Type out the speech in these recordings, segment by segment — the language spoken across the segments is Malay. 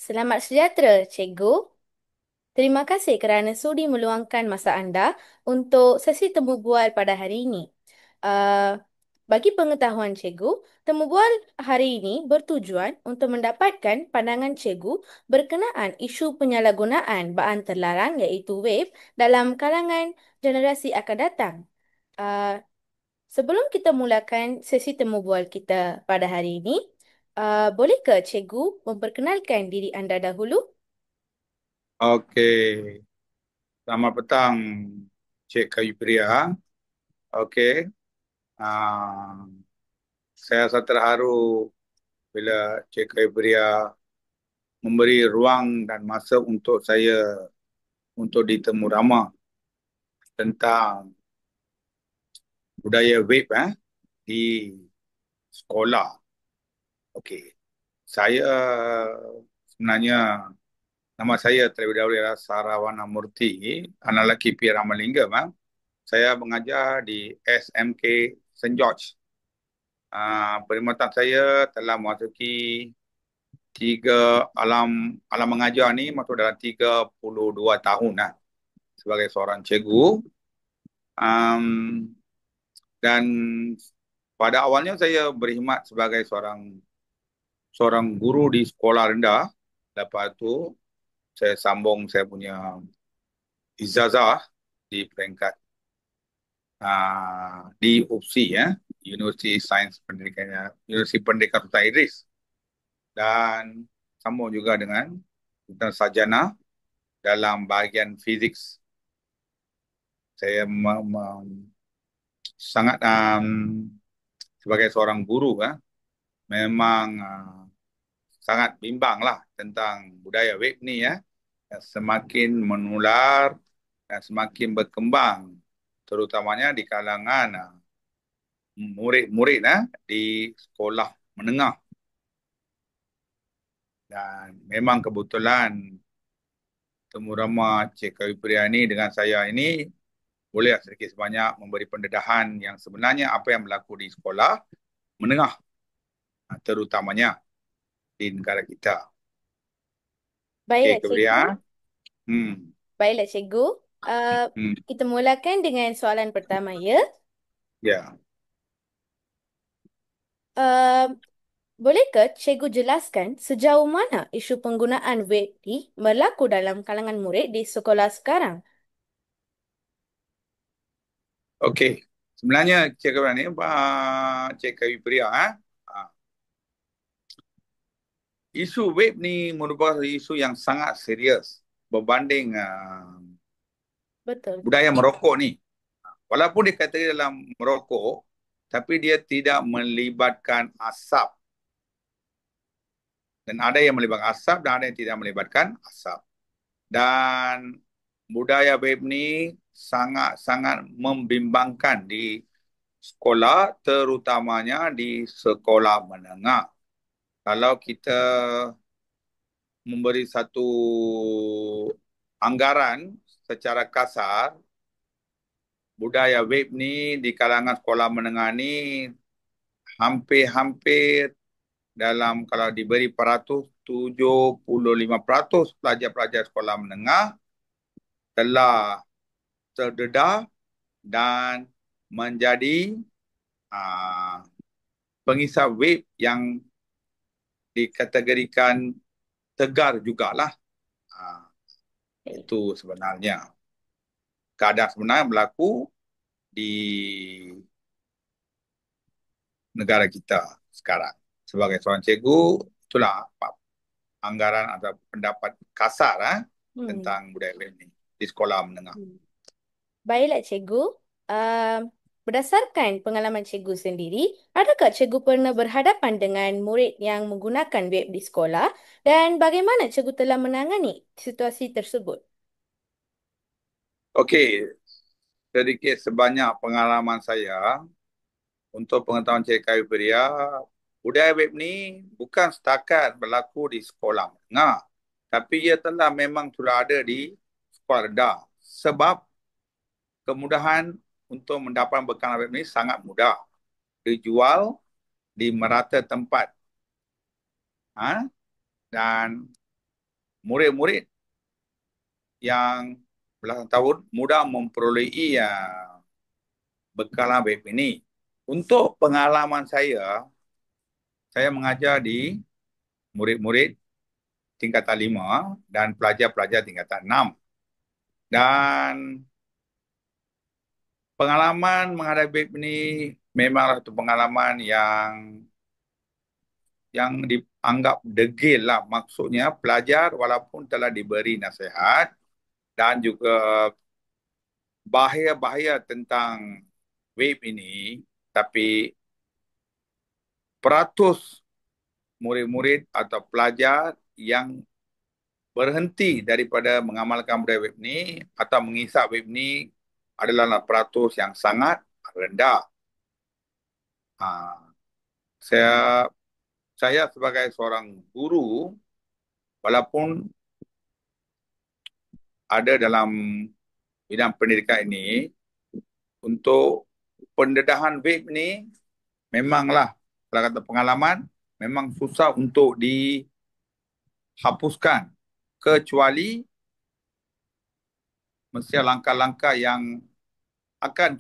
Selamat sejahtera, Cikgu. Terima kasih kerana sudi meluangkan masa anda untuk sesi temu bual pada hari ini. Uh, bagi pengetahuan Cikgu, temu bual hari ini bertujuan untuk mendapatkan pandangan Cikgu berkenaan isu penyalahgunaan bahan terlarang iaitu vape dalam kalangan generasi akan datang. Uh, sebelum kita mulakan sesi temu bual kita pada hari ini, boleh ke Cikgu memperkenalkan diri anda dahulu? Okey, selamat petang Cik Kayu Pria. Okey, ah, saya sangat terharu bila Cik Kayu Pria memberi ruang dan masa untuk saya untuk ditemu ramah tentang budaya vape di sekolah. Okey, saya sebenarnya nama saya terlebih dahulu adalah Sarawana Murti, anak lelaki P. Ramalingam. Saya mengajar di SMK St. George. Perkhidmatan saya telah memasuki alam mengajar ni masuk dalam 32 tahun sebagai seorang cikgu. Um, dan pada awalnya saya berkhidmat sebagai seorang guru di sekolah rendah. Lepas tu saya sambung saya punya ijazah di peringkat di UPSI, Universiti Sains Pendidikan Universiti Pendidikan Sultan Idris, dan sambung juga dengan tentang sarjana dalam bahagian fizik. Saya sangat sebagai seorang guru memang sangat bimbang lah tentang budaya vape ni yang semakin menular dan semakin berkembang, terutamanya di kalangan murid-murid di sekolah menengah. Dan memang kebetulan temu ramah Cik Kayu Priani dengan saya ini boleh sedikit sebanyak memberi pendedahan yang sebenarnya apa yang berlaku di sekolah menengah, terutamanya di negara kita. Okey, Baiklah, Kebria. Cikgu. Hmm. Baiklah, Cikgu. Uh, Hmm. kita mulakan dengan soalan pertama, ya. Ya. Uh, bolehkah Cikgu jelaskan sejauh mana isu penggunaan vape ni berlaku dalam kalangan murid di sekolah sekarang? Okey. Sebenarnya Cik Kebria ni, Cik Kayu Priya, isu vape ni merupakan isu yang sangat serius berbanding Betul. budaya merokok ni. Walaupun dikatakan dalam merokok, tapi dia tidak melibatkan asap. Dan ada yang melibatkan asap dan ada yang tidak melibatkan asap. Dan budaya vape ni sangat-sangat membimbangkan di sekolah, terutamanya di sekolah menengah. Kalau kita memberi satu anggaran secara kasar, budaya vape ni di kalangan sekolah menengah ni hampir-hampir dalam, kalau diberi peratus, 75% pelajar-pelajar sekolah menengah telah terdedah dan menjadi uh, pengisap vape yang dikategorikan tegar jugalah. Uh, Baik. itu sebenarnya keadaan sebenarnya berlaku di negara kita sekarang. Sebagai seorang cikgu, itulah anggaran atau pendapat kasar Hmm. tentang budaya vape ini di sekolah menengah. Hmm. Baiklah, Cikgu. Uh, berdasarkan pengalaman Cikgu sendiri, adakah Cikgu pernah berhadapan dengan murid yang menggunakan vape di sekolah dan bagaimana Cikgu telah menangani situasi tersebut? Okey, sedikit sebanyak pengalaman saya untuk pengetahuan Cik Kayu Pria, budaya vape ni bukan setakat berlaku di sekolah menengah, tapi ia telah memang sudah ada di sekolah rendah. Sebab kemudahan untuk mendapat bekalan vape ni sangat mudah. Dijual di merata tempat. Dan murid-murid yang belasan tahun mudah memperolehi bekalan web ini. Untuk pengalaman saya mengajar di murid-murid tingkatan 5 dan pelajar-pelajar tingkatan 6. Dan pengalaman menghadapi web ini memanglah satu pengalaman yang dianggap degil lah. Maksudnya pelajar walaupun telah diberi nasihat dan juga bahaya-bahaya tentang web ini, tapi peratus murid-murid atau pelajar yang berhenti daripada mengamalkan budaya web ni atau mengisap web ni adalah peratus yang sangat rendah. Ha, saya saya sebagai seorang guru, walaupun ada dalam bidang pendidikan ini, untuk pendedahan web ni memanglah, kalau kata pengalaman, memang susah untuk dihapuskan. Kecuali mesti langkah-langkah yang akan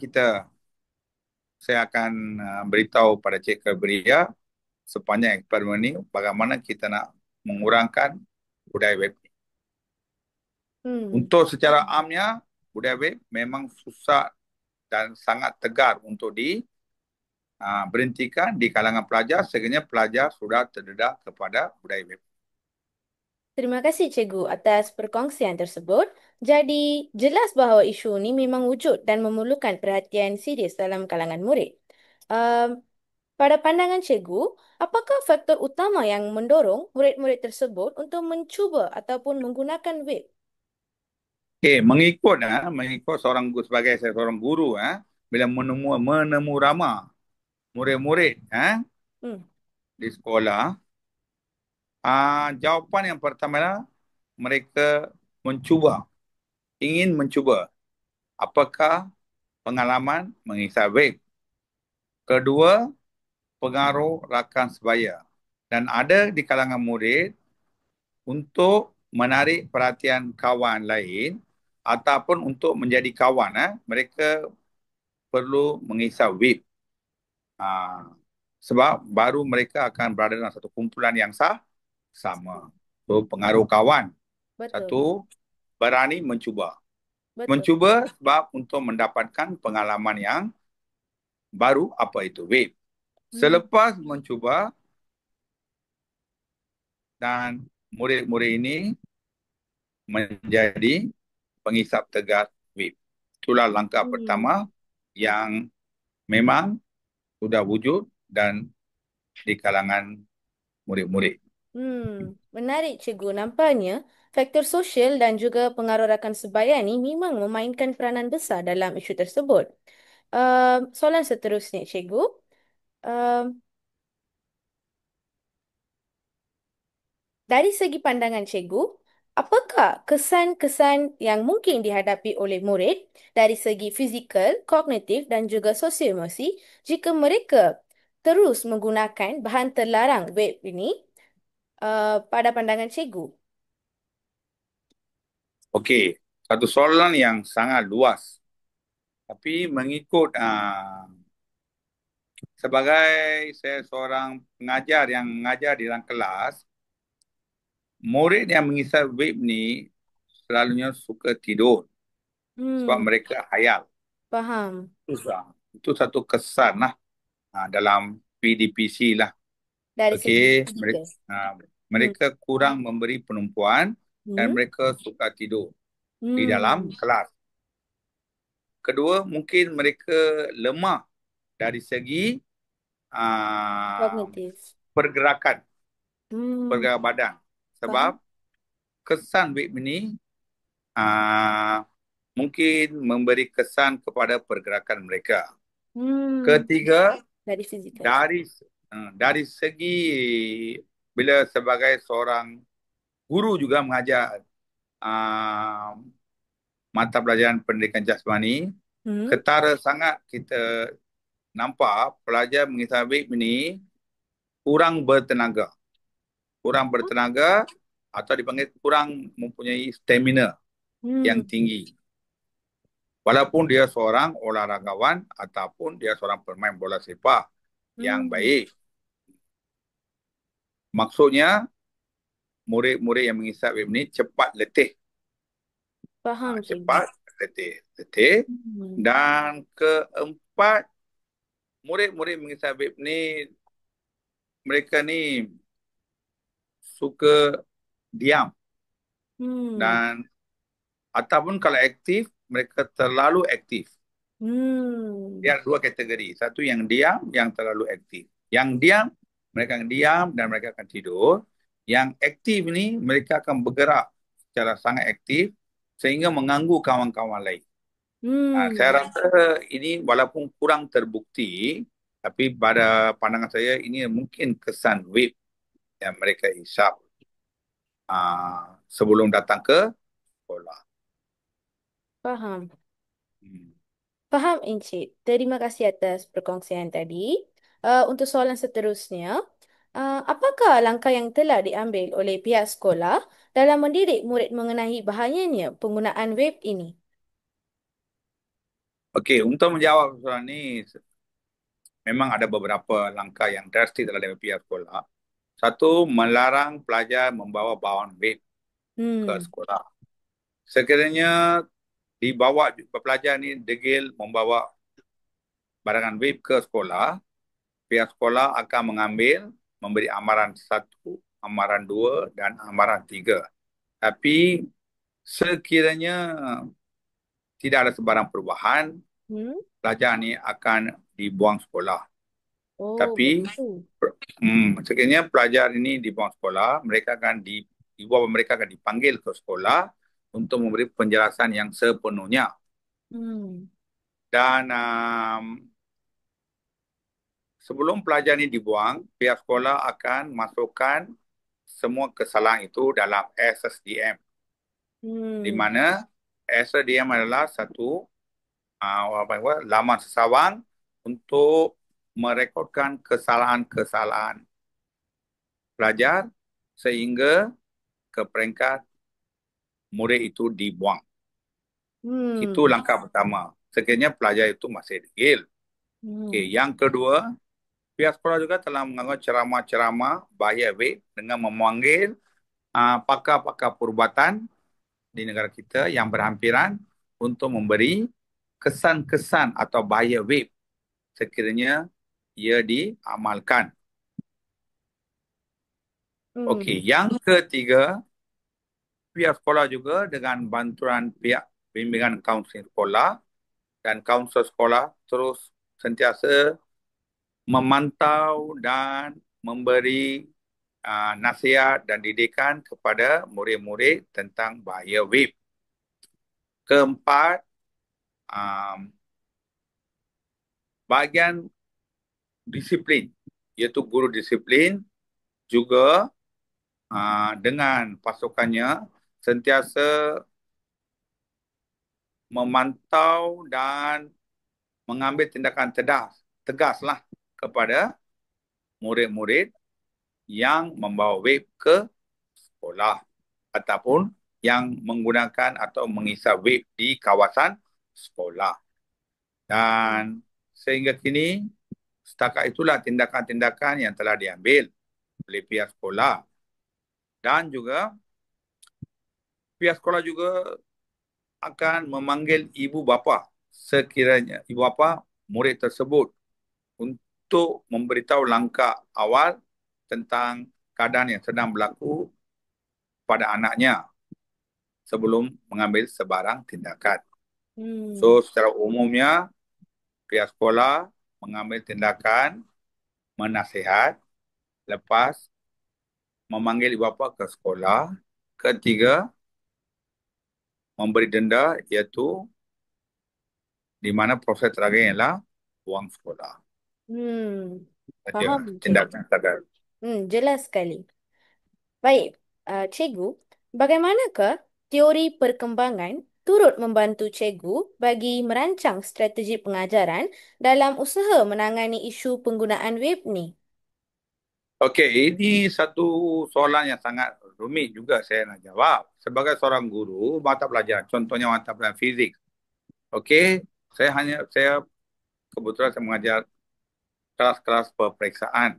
saya akan beritahu pada Cikgu Beria sepanjang eksperimen ini bagaimana kita nak mengurangkan budaya web. Hmm. Untuk secara amnya, budaya web memang susah dan sangat tegar untuk diberhentikan di kalangan pelajar sekiranya pelajar sudah terdedah kepada budaya web. Terima kasih Cikgu atas perkongsian tersebut. Jadi, jelas bahawa isu ini memang wujud dan memerlukan perhatian serius dalam kalangan murid. Um, Pada pandangan Cikgu, apakah faktor utama yang mendorong murid-murid tersebut untuk mencuba ataupun menggunakan web? Okey, mengikut seorang guru sebagai saya seorang guru bila menemu ramah murid-murid Hmm. di sekolah, jawapan yang pertama adalah mereka ingin mencuba apakah pengalaman mengisap web. Kedua, pengaruh rakan sebaya. Dan ada di kalangan murid untuk menarik perhatian kawan lain ataupun untuk menjadi kawan, mereka perlu mengisap web. Ah, sebab baru mereka akan berada dalam satu kumpulan yang sama. So, pengaruh kawan. Betul, Satu, berani mencuba. betul. Mencuba sebab untuk mendapatkan pengalaman yang baru, apa itu web. Hmm. Selepas mencuba dan murid-murid ini menjadi pengisap tegar web. Itulah langkah Hmm. pertama yang memang sudah wujud dan di kalangan murid-murid. Menarik Cikgu. Nampaknya faktor sosial dan juga pengaruh rakan sebaya ni memang memainkan peranan besar dalam isu tersebut. Soalan seterusnya Cikgu. Um, Dari segi pandangan cikgu, apakah kesan-kesan yang mungkin dihadapi oleh murid dari segi fizikal, kognitif dan juga sosial emosi jika mereka terus menggunakan bahan terlarang web ini pada pandangan cikgu? Okey, satu soalan yang sangat luas. Tapi mengikut sebagai saya seorang pengajar yang mengajar di dalam kelas, murid yang mengisap web ni selalunya suka tidur sebab Hmm, mereka hayal. faham. Susah. Itu satu kesan lah dalam PDPC lah. Dari segi Okey, fizikal. Hmm. mereka kurang memberi penumpuan dan Hmm. mereka suka tidur di dalam Hmm. kelas. Kedua, mungkin mereka lemah dari segi Kognitif. pergerakan, Hmm. pergerakan badan. Sebab Faham? kesan web ini mungkin memberi kesan kepada pergerakan mereka. Hmm. Ketiga, Dari fizikal. dari segi bila sebagai seorang guru juga mengajar ah, mata pelajaran pendidikan jasmani, Hmm. ketara sangat kita nampak pelajar mengisah web ini kurang bertenaga. Kurang bertenaga atau dipanggil kurang mempunyai stamina yang Hmm. tinggi. Walaupun dia seorang olahragawan ataupun dia seorang pemain bola sepak yang Hmm. baik. Maksudnya murid-murid yang mengisap web ni cepat letih. Faham, cikgu. Cepat letih. Letih. Hmm. Dan keempat, murid-murid mengisap web ni mereka ni suka diam Hmm. dan ataupun kalau aktif mereka terlalu aktif. Hmm. Dia ada dua kategori. Satu yang diam, yang terlalu aktif. Yang diam, mereka akan diam dan mereka akan tidur. Yang aktif ni, mereka akan bergerak secara sangat aktif sehingga mengganggu kawan-kawan lain. Hmm. Saya rasa ini walaupun kurang terbukti, tapi pada pandangan saya ini mungkin kesan wave yang mereka hisap sebelum datang ke sekolah. Faham. Hmm. Faham, Encik. Terima kasih atas perkongsian tadi. Untuk soalan seterusnya, apakah langkah yang telah diambil oleh pihak sekolah dalam mendidik murid mengenai bahayanya penggunaan web ini? Okey, untuk menjawab soalan ini, memang ada beberapa langkah yang drastis dalam pihak sekolah. Satu, melarang pelajar membawa bawaan vape ke Hmm. sekolah. Sekiranya dibawa pelajar ni degil membawa barangan vape ke sekolah, pihak sekolah akan mengambil, memberi amaran satu, amaran dua dan amaran tiga. Tapi sekiranya tidak ada sebarang perubahan, Hmm. pelajar ni akan dibuang sekolah. Oh, Tapi begitu. sekiranya pelajar ini dibuang sekolah, mereka akan dipanggil ke sekolah untuk memberi penjelasan yang sepenuhnya. Hmm. Dan sebelum pelajar ini dibuang, pihak sekolah akan masukkan semua kesalahan itu dalam SSDM. Di Hmm. mana SSDM adalah satu laman sesawang untuk merekodkan kesalahan-kesalahan pelajar sehingga ke peringkat murid itu dibuang. Itu Hmm. langkah pertama. Sekiranya pelajar itu masih degil. Okey, Hmm. yang kedua, pihak sekolah juga telah menganggap ceramah-ceramah bahaya vape dengan memanggil pakar-pakar perubatan di negara kita yang berhampiran untuk memberi kesan-kesan atau bahaya vape sekiranya ia diamalkan. Okey, Hmm. yang ketiga, pihak sekolah juga dengan bantuan pihak bimbingan kaunseling sekolah dan kaunselor sekolah terus sentiasa memantau dan memberi nasihat dan didikan kepada murid-murid tentang bahaya vape. Keempat, um, bahagian disiplin, iaitu guru disiplin juga dengan pasukannya sentiasa memantau dan mengambil tindakan tegaslah kepada murid-murid yang membawa vape ke sekolah ataupun yang menggunakan atau mengisap vape di kawasan sekolah. Dan sehingga kini, setakat itulah tindakan-tindakan yang telah diambil oleh pihak sekolah. Dan juga pihak sekolah juga akan memanggil ibu bapa sekiranya ibu bapa murid tersebut untuk memberitahu langkah awal tentang keadaan yang sedang berlaku pada anaknya sebelum mengambil sebarang tindakan. So, Hmm. secara umumnya, pihak sekolah mengambil tindakan menasihat, lepas memanggil ibu bapa ke sekolah. Ketiga, memberi denda iaitu di mana proses terakhir ialah buang sekolah. Hmm. Saja Faham, cikgu. tindakan tegas. Jelas sekali. Baik, cikgu, bagaimanakah teori perkembangan turut membantu cikgu bagi merancang strategi pengajaran dalam usaha menangani isu penggunaan web ni? Okey, ini satu soalan yang sangat rumit juga saya nak jawab. Sebagai seorang guru mata pelajaran, contohnya mata pelajaran fizik. Okey, saya kebetulan saya mengajar kelas-kelas peperiksaan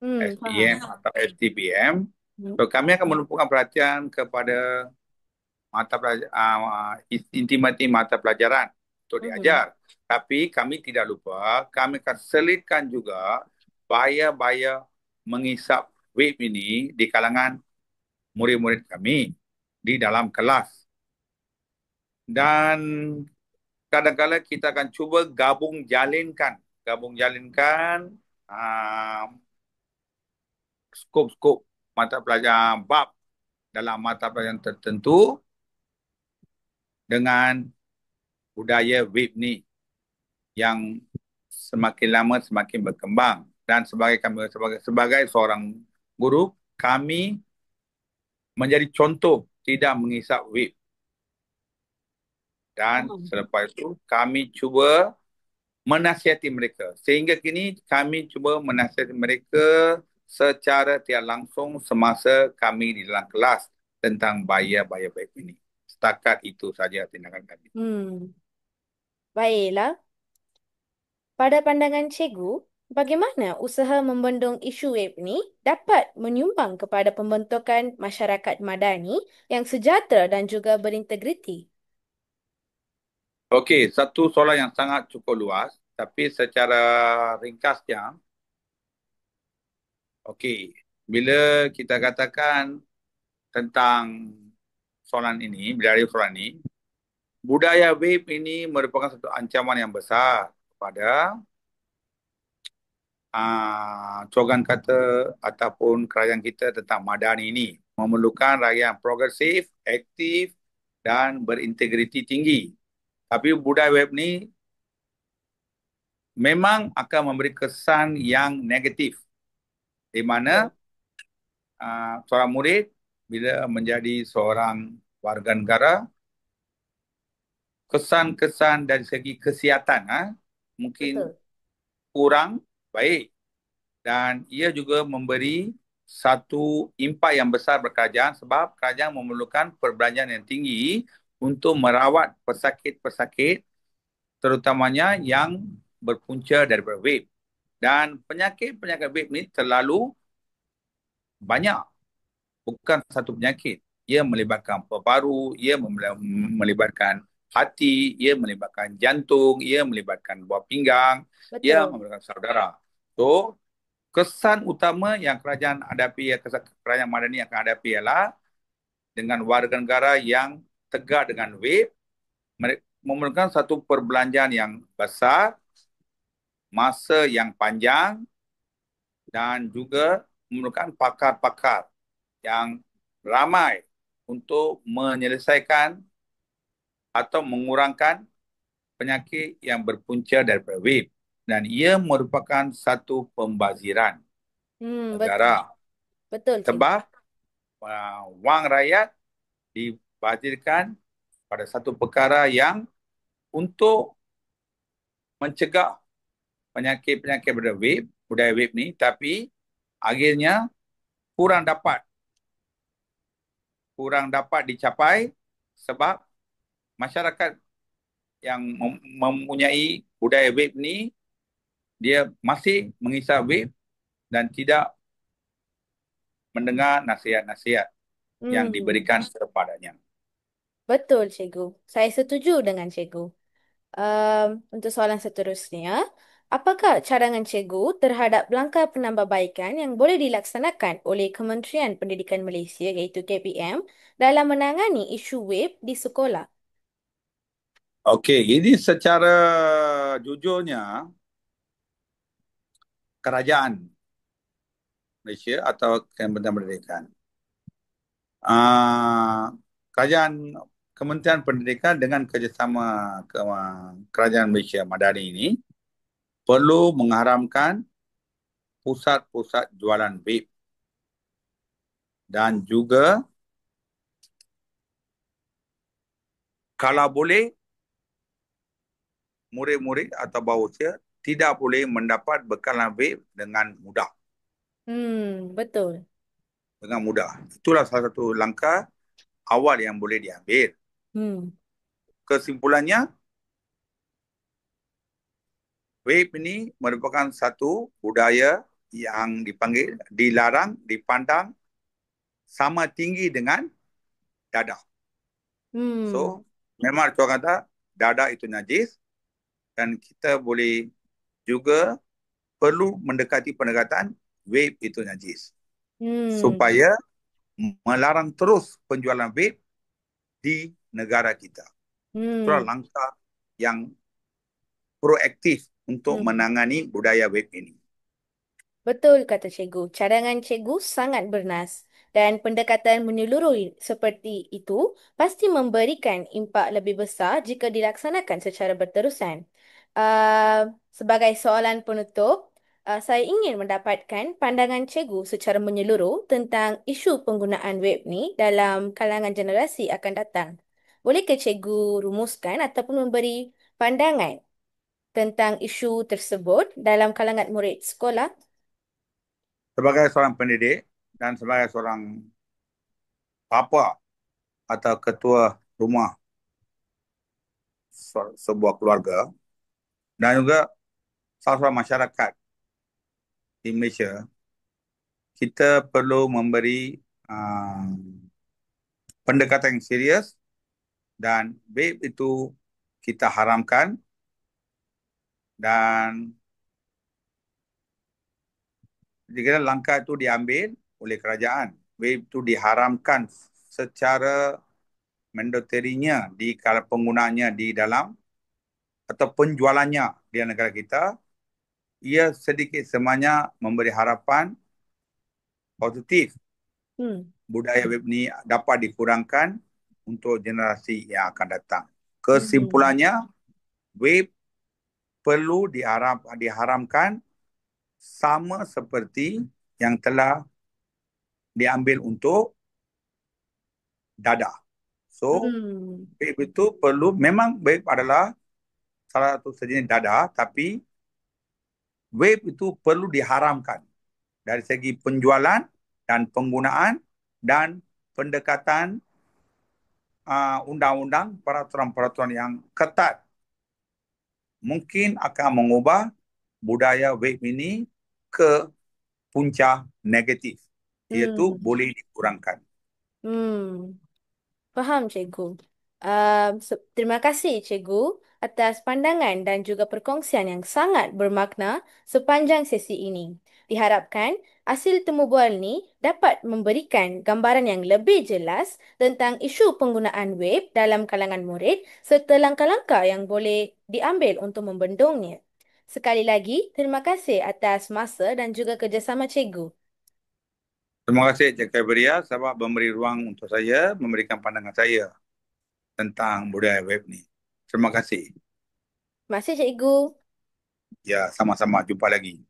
Faham. SPM atau STPM. Hmm. So kami akan menumpukan perhatian kepada intimati mata pelajaran untuk Hmm. diajar. Tapi kami tidak lupa, kami akan selitkan juga bahaya-bahaya mengisap vape ini di kalangan murid-murid kami di dalam kelas. Dan kadang-kadang kita akan cuba gabung jalinkan uh, skop-skop mata pelajaran bab dalam mata pelajaran tertentu dengan budaya vape ni yang semakin lama semakin berkembang. Dan sebagai seorang guru, kami menjadi contoh tidak mengisap vape. Dan Faham. selepas itu kami cuba menasihati mereka. Sehingga kini kami cuba menasihati mereka secara tiada langsung semasa kami di dalam kelas tentang bahaya-bahaya vape ini. Setakat itu saja tindakan kami. Hmm. Baiklah. Pada pandangan cikgu, bagaimana usaha membendung isu web ni dapat menyumbang kepada pembentukan masyarakat madani yang sejahtera dan juga berintegriti? Okey, satu soalan yang sangat cukup luas, tapi secara ringkasnya, okey, bila kita katakan tentang bila ada soalan ini, budaya vape ini merupakan satu ancaman yang besar kepada cogan kata ataupun kerajaan kita tentang madani ini. Memerlukan rakyat yang progresif, aktif dan berintegriti tinggi. Tapi budaya vape ini memang akan memberi kesan yang negatif di mana Betul. seorang murid bila menjadi seorang warga negara, kesan-kesan dari segi kesihatan mungkin Betul. kurang baik dan ia juga memberi satu impak yang besar berkerajaan sebab kerajaan memerlukan perbelanjaan yang tinggi untuk merawat pesakit-pesakit terutamanya yang berpunca daripada vape. Dan penyakit-penyakit vape ni terlalu banyak, bukan satu penyakit. Ia melibatkan paru, ia melibatkan hati, ia melibatkan jantung, ia melibatkan buah pinggang, ia Betul. melibatkan saudara. So, kesan utama yang kerajaan hadapi, kesan kerajaan madani akan hadapi ialah dengan warga negara yang tegak dengan vape, memerlukan satu perbelanjaan yang besar, masa yang panjang dan juga memerlukan pakar-pakar yang ramai untuk menyelesaikan atau mengurangkan penyakit yang berpunca daripada vape. Dan ia merupakan satu pembaziran Betul. negara. Betul, cikgu. Sebab wang rakyat dibazirkan pada satu perkara yang untuk mencegah penyakit-penyakit pada vape, budaya vape ni, tapi akhirnya kurang dapat dicapai sebab masyarakat yang mempunyai budaya vape ni dia masih mengisap vape dan tidak mendengar nasihat-nasihat yang Hmm. diberikan kepadanya. Betul, cikgu. Saya setuju dengan cikgu. Untuk soalan seterusnya, apakah cadangan cikgu terhadap langkah penambahbaikan yang boleh dilaksanakan oleh Kementerian Pendidikan Malaysia iaitu KPM dalam menangani isu web di sekolah? Okey, ini secara jujurnya kerajaan Malaysia atau Kementerian Pendidikan. Kerajaan Kementerian Pendidikan dengan kerjasama Kerajaan Malaysia Madani ini perlu mengharamkan pusat-pusat jualan vape dan juga kalau boleh murid-murid atau bawah tidak boleh mendapat bekalan vape dengan mudah. Betul. dengan mudah. Itulah salah satu langkah awal yang boleh diambil. Hmm. Kesimpulannya, vape ini merupakan satu budaya yang dilarang, dipandang sama tinggi dengan dadah. Hmm. So, memang orang kata dadah itu najis dan kita boleh juga perlu mendekati pendekatan vape itu najis Hmm. supaya melarang terus penjualan vape di negara kita. Itulah Hmm. langkah yang proaktif untuk Hmm. menangani budaya vape ini. Betul kata cikgu. Cadangan cikgu sangat bernas dan pendekatan menyeluruh seperti itu pasti memberikan impak lebih besar jika dilaksanakan secara berterusan. Sebagai soalan penutup, saya ingin mendapatkan pandangan cikgu secara menyeluruh tentang isu penggunaan web ni dalam kalangan generasi akan datang. Bolehkah cikgu rumuskan ataupun memberi pandangan tentang isu tersebut dalam kalangan murid sekolah? Sebagai seorang pendidik dan sebagai seorang bapa atau ketua rumah sebuah keluarga dan juga salah seorang masyarakat di Malaysia, kita perlu memberi pendekatan yang serius dan vape itu kita haramkan dan jika langkah itu diambil oleh kerajaan, vape itu diharamkan secara mandatorinya di kalau penggunaannya di dalam atau penjualannya di negara kita, ia sedikit sebanyak memberi harapan positif Hmm. budaya vape ini dapat dikurangkan untuk generasi yang akan datang. Hmm. Kesimpulannya, vape perlu diharamkan sama seperti yang telah diambil untuk dadah. So, Hmm. vape itu perlu, memang vape adalah salah satu sejenis dadah, tapi vape itu perlu diharamkan dari segi penjualan dan penggunaan dan pendekatan undang-undang peraturan-peraturan yang ketat mungkin akan mengubah budaya vape ini ke puncak negatif, iaitu Hmm. boleh dikurangkan. Hmm. Faham, cikgu. Terima kasih, cikgu, atas pandangan dan juga perkongsian yang sangat bermakna sepanjang sesi ini. Diharapkan hasil temu bual ni dapat memberikan gambaran yang lebih jelas tentang isu penggunaan web dalam kalangan murid serta langkah-langkah yang boleh diambil untuk membendungnya. Sekali lagi, terima kasih atas masa dan juga kerjasama cikgu. Terima kasih Cik Kaberia sebab memberi ruang untuk saya memberikan pandangan saya tentang budaya vape ni. Terima kasih. Terima kasih, cikgu. Ya, sama-sama. Jumpa lagi.